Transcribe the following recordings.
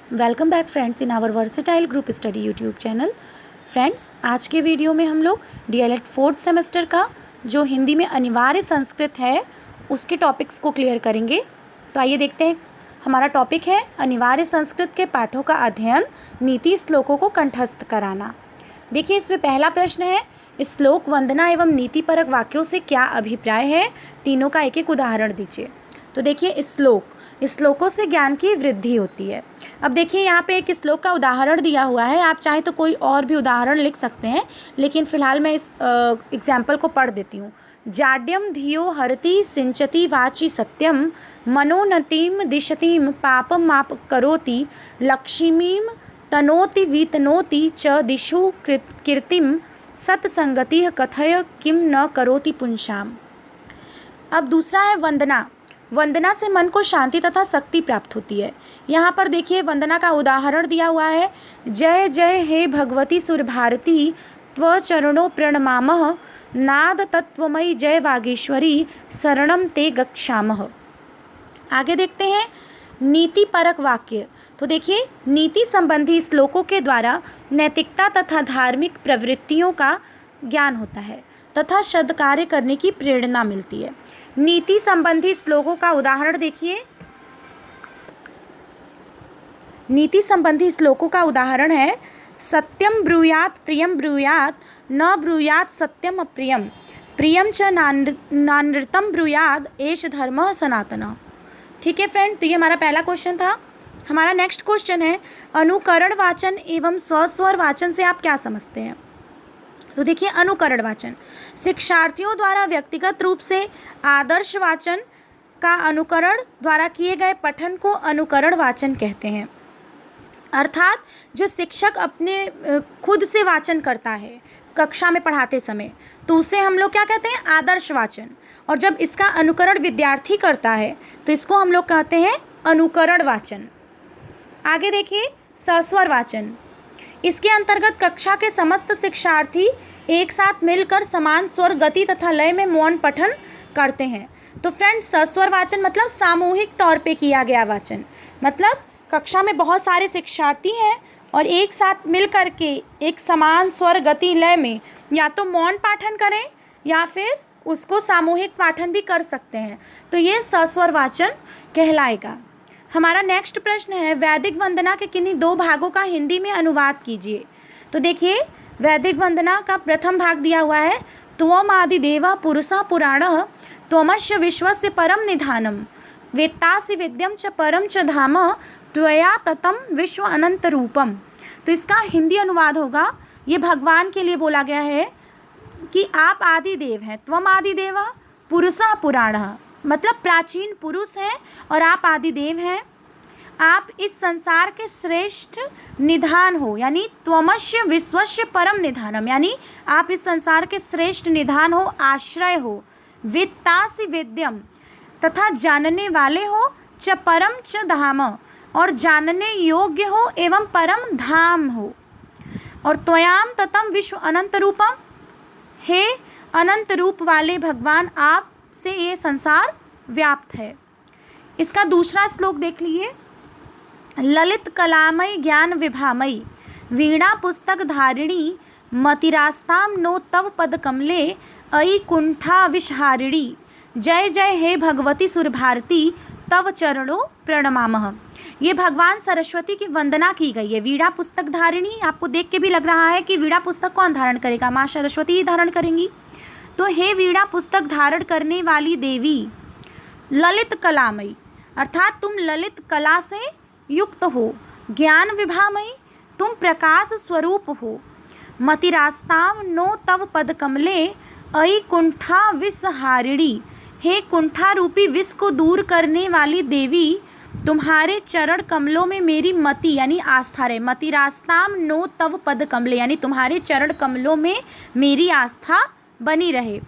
Welcome back friends in our versatile group study YouTube channel. Friends, आज के video में हम लोग डीएलएड फोर्थ सेमेस्टर का जो हिंदी में अनिवार्य संस्कृत है उसके टॉपिक्स को क्लियर करेंगे। तो आइए देखते हैं। हमारा टॉपिक है अनिवार्य संस्कृत के पाठों का अध्ययन, नीति श्लोकों को कंठस्थ कराना। देखिए, इसमें पहला प्रश्न है, श्लोक, वंदना एवं नीतिपरक वाक्यों से क्या अभिप्राय है? तीनों का एक एक उदाहरण दीजिए। तो देखिए, श्लोकों से ज्ञान की वृद्धि होती है। अब देखिए, यहाँ पे एक श्लोक का उदाहरण दिया हुआ है। आप चाहे तो कोई और भी उदाहरण लिख सकते हैं, लेकिन फिलहाल मैं इस एग्जाम्पल को पढ़ देती हूँ। जाड्यम धियो हरति सिंचति वाचि सत्यम, मनोनतिम दिशतीम पापम माप करोति, लक्ष्मीम तनोति वितनोति च दिशु कीर्तिम, सत्संगति कथय किम न करोति पुंसाम। अब दूसरा है वंदना। वंदना से मन को शांति तथा शक्ति प्राप्त होती है। यहाँ पर देखिए, वंदना का उदाहरण दिया हुआ है। जय जय हे भगवती सुरभारती, त्व चरणों प्रणमामः, नाद तत्वमयी जय वागीश्वरी, शरणम ते गच्छामः। आगे देखते हैं नीति परक वाक्य। तो देखिए, नीति संबंधी श्लोकों के द्वारा नैतिकता तथा धार्मिक प्रवृत्तियों का ज्ञान होता है तथा सद्कार्य करने की प्रेरणा मिलती है। नीति संबंधी श्लोकों का उदाहरण देखिए। नीति संबंधी श्लोकों का उदाहरण है, सत्यम ब्रूयात प्रियम ब्रूयात, न ब्रूयात सत्यम अप्रियम, प्रियम च नानृतम ब्रूयाद, एष धर्मः सनातनः। ठीक है फ्रेंड, तो ये हमारा पहला क्वेश्चन था। हमारा नेक्स्ट क्वेश्चन है, अनुकरण वाचन एवं स्वस्वर वाचन से आप क्या समझते हैं? तो देखिए, अनुकरण वाचन शिक्षार्थियों द्वारा व्यक्तिगत रूप से आदर्श वाचन का अनुकरण द्वारा किए गए पठन को अनुकरण वाचन कहते हैं। अर्थात जो शिक्षक अपने खुद से वाचन करता है कक्षा में पढ़ाते समय, तो उसे हम लोग क्या कहते हैं? आदर्श वाचन। और जब इसका अनुकरण विद्यार्थी करता है तो इसको हम लोग कहते हैं अनुकरण वाचन। आगे देखिए, सस्वर वाचन। इसके अंतर्गत कक्षा के समस्त शिक्षार्थी एक साथ मिलकर समान स्वर, गति तथा लय में मौन पठन करते हैं। तो फ्रेंड्स, सस्वर वाचन मतलब सामूहिक तौर पे किया गया वाचन। मतलब कक्षा में बहुत सारे शिक्षार्थी हैं और एक साथ मिल कर के एक समान स्वर, गति, लय में या तो मौन पाठन करें या फिर उसको सामूहिक पाठन भी कर सकते हैं। तो ये सस्वर वाचन कहलाएगा। हमारा नेक्स्ट प्रश्न है, वैदिक वंदना के किन्हीं दो भागों का हिंदी में अनुवाद कीजिए। तो देखिए, वैदिक वंदना का प्रथम भाग दिया हुआ है, त्वम आदिदेवः पुरुषः पुराणः, त्वमस्य विश्वस्य परम निधानम, वेत्तासि वेद्यम च परम च धाम, त्वया ततम विश्व अनंत रूपम। तो इसका हिंदी अनुवाद होगा, ये भगवान के लिए बोला गया है कि आप आदिदेव हैं, त्वम आदिदेवः पुरुषः पुराणः, मतलब प्राचीन पुरुष हैं और आप आदिदेव हैं। आप इस संसार के श्रेष्ठ निधान हो, यानी त्वमस्य विश्वस्य परम निधानम, यानी आप इस संसार के श्रेष्ठ निधान हो, आश्रय हो। वेत्तासि वेद्यम, तथा जानने वाले हो, च परम च धाम, और जानने योग्य हो एवं परम धाम हो। और त्वयाम ततम विश्व अनंत रूपम, हे अनंत रूप वाले भगवान, आप से ये संसार व्याप्त है। इसका दूसरा श्लोक देख लीजिए, ललित कलामयी ज्ञान विभामयी, वीणा पुस्तक धारिणी, मतिरास्ताम नो तव पद कमले, अयि कुंठा विषहारिणी, जय जय हे भगवती सुरभारती, तव चरणों प्रणमामः। ये भगवान सरस्वती की वंदना की गई है। वीणा पुस्तक धारिणी, आपको देख के भी लग रहा है कि वीणा पुस्तक कौन धारण करेगा? माँ सरस्वती ही धारण करेंगी। तो हे वीणा पुस्तक धारण करने वाली देवी, ललित कलामयी, अर्थात तुम ललित कला से युक्त हो, ज्ञान विभामयी, तुम प्रकाश स्वरूप हो, मतिरास्ताम नो तव पद कमले, अयि कुंठा विषहारिणी, हे कुंठा रूपी विष को दूर करने वाली देवी, तुम्हारे चरण कमलों में मेरी मति यानी आस्था रहे। मतिरास्ताम नो तव पद कमले, यानी तुम्हारे चरण कमलों में मेरी आस्था बनी रहे।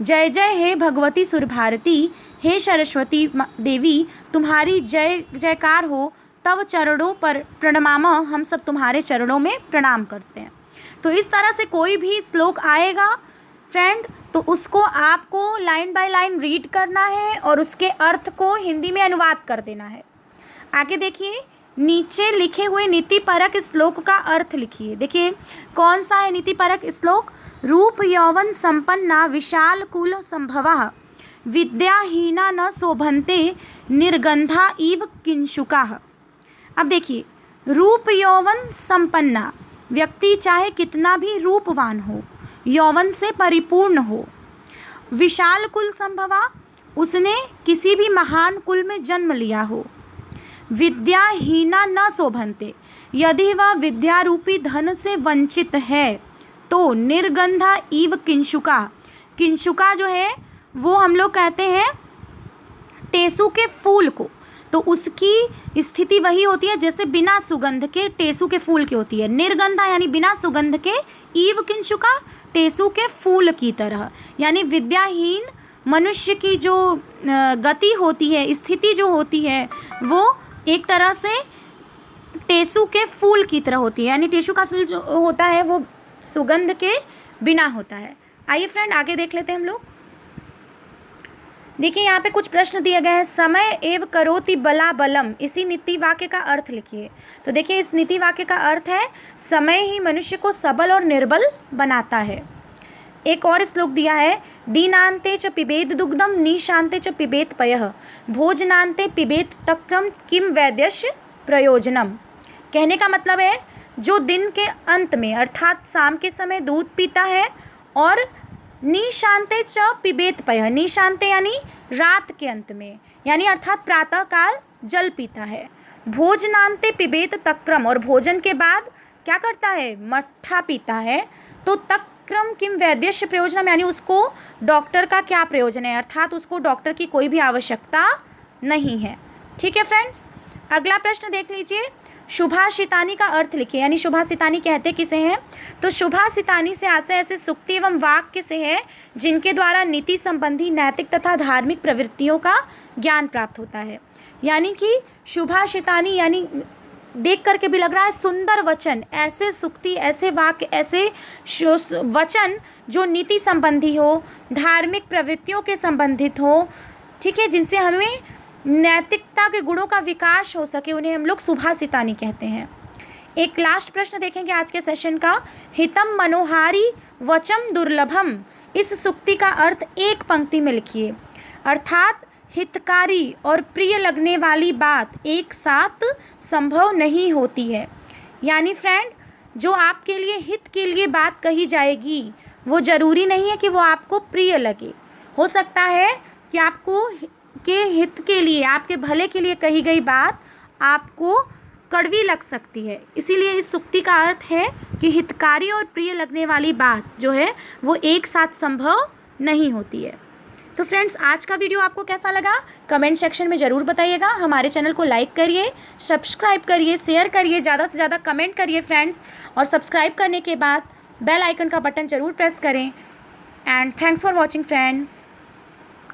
जय जय हे भगवती सुरभारती, हे सरस्वती देवी, तुम्हारी जय जयकार हो, तव चरणों पर प्रणमाम, हम सब तुम्हारे चरणों में प्रणाम करते हैं। तो इस तरह से कोई भी श्लोक आएगा फ्रेंड, तो उसको आपको लाइन बाय लाइन रीड करना है और उसके अर्थ को हिंदी में अनुवाद कर देना है। आगे देखिए, नीचे लिखे हुए नीतिपरक श्लोक का अर्थ लिखिए। देखिए कौन सा है नीतिपरक श्लोक? रूप यौवन संपन्ना विशाल कुल संभवा विद्याहीना न शोभन्ते निर्गंधा इव किंशुकाः। अब देखिए रूप यौवन संपन्ना, व्यक्ति चाहे कितना भी रूपवान हो, यौवन से परिपूर्ण हो। विशाल कुल संभवा, उसने किसी भी महान कुल में जन्म लिया हो। विद्याहीना न शोभन्ते, यदि वह विद्यारूपी धन से वंचित है तो निर्गंधा इव किंशुका, किंशुका जो है वो हम लोग कहते हैं टेसू के फूल को, तो उसकी स्थिति वही होती है जैसे बिना सुगंध के टेसू के फूल की होती है। निर्गंधा यानी बिना सुगंध के, ईव किंशुका टेसू के फूल की तरह। यानी विद्याहीन मनुष्य की जो गति होती है, स्थिति जो होती है, वो एक तरह से टेसू के फूल की तरह होती है। यानी टेसू का फूल जो होता है वो सुगंध के बिना होता है। आइए फ्रेंड आगे देख लेते हैं हम लोग। देखिए यहाँ पे कुछ प्रश्न दिए गए हैं। समय एव करोति बला बलम, इसी नीति वाक्य का अर्थ लिखिए। तो देखिए इस नीति वाक्य का अर्थ है समय ही मनुष्य को सबल और निर्बल बनाता है। एक और श्लोक दिया है, दीनांते च पिबेत दुग्धम निशांते च पिबेत पयः भोजनांते पिबेत तक्रम किम वैद्यस्य प्रयोजनम। कहने का मतलब है जो दिन के अंत में अर्थात शाम के समय दूध पीता है और निशांते च पिबेत पयः, निशांते यानी रात के अंत में, यानी अर्थात प्रातः काल जल पीता है। भोजनांते पिबेत तक्रम, और भोजन के बाद क्या करता है? मट्ठा पीता है। तो तक्रम किम वैद्यस्य प्रयोजनम, यानी उसको डॉक्टर का क्या प्रयोजन है, अर्थात उसको डॉक्टर की कोई भी आवश्यकता नहीं है। ठीक है फ्रेंड्स, अगला प्रश्न देख लीजिए। शुभाशितानी का अर्थ लिखिए। यानी शुभाशितानी कहते किसे हैं? तो शुभाशितानी से आशय ऐसे सूक्ति एवं वाक्य से है जिनके द्वारा नीति संबंधी नैतिक तथा धार्मिक प्रवृत्तियों का ज्ञान प्राप्त होता है। यानी कि शुभाशितानी यानी देख करके भी लग रहा है सुंदर वचन, ऐसे सूक्ति, ऐसे वाक्य, ऐसे वचन जो नीति संबंधी हो, धार्मिक प्रवृत्तियों के संबंधित हो, ठीक है, जिनसे हमें नैतिकता के गुणों का विकास हो सके, उन्हें हम लोग शुभाशितानी कहते हैं। एक लास्ट प्रश्न देखेंगे आज के सेशन का। हितम मनोहारी वचम दुर्लभम, इस सूक्ति का अर्थ एक पंक्ति में लिखिए। अर्थात हितकारी और प्रिय लगने वाली बात एक साथ संभव नहीं होती है। यानी फ्रेंड जो आपके लिए हित के लिए बात कही जाएगी वो ज़रूरी नहीं है कि वो आपको प्रिय लगे। हो सकता है कि आपको के हित के लिए, आपके भले के लिए कही गई बात आपको कड़वी लग सकती है। इसीलिए इस सूक्ति का अर्थ है कि हितकारी और प्रिय लगने वाली बात जो है वो एक साथ संभव नहीं होती है। तो फ्रेंड्स आज का वीडियो आपको कैसा लगा कमेंट सेक्शन में ज़रूर बताइएगा। हमारे चैनल को लाइक करिए, सब्सक्राइब करिए, शेयर करिए, ज़्यादा से ज़्यादा कमेंट करिए फ्रेंड्स, और सब्सक्राइब करने के बाद बेल आइकन का बटन ज़रूर प्रेस करें। And thanks for watching friends.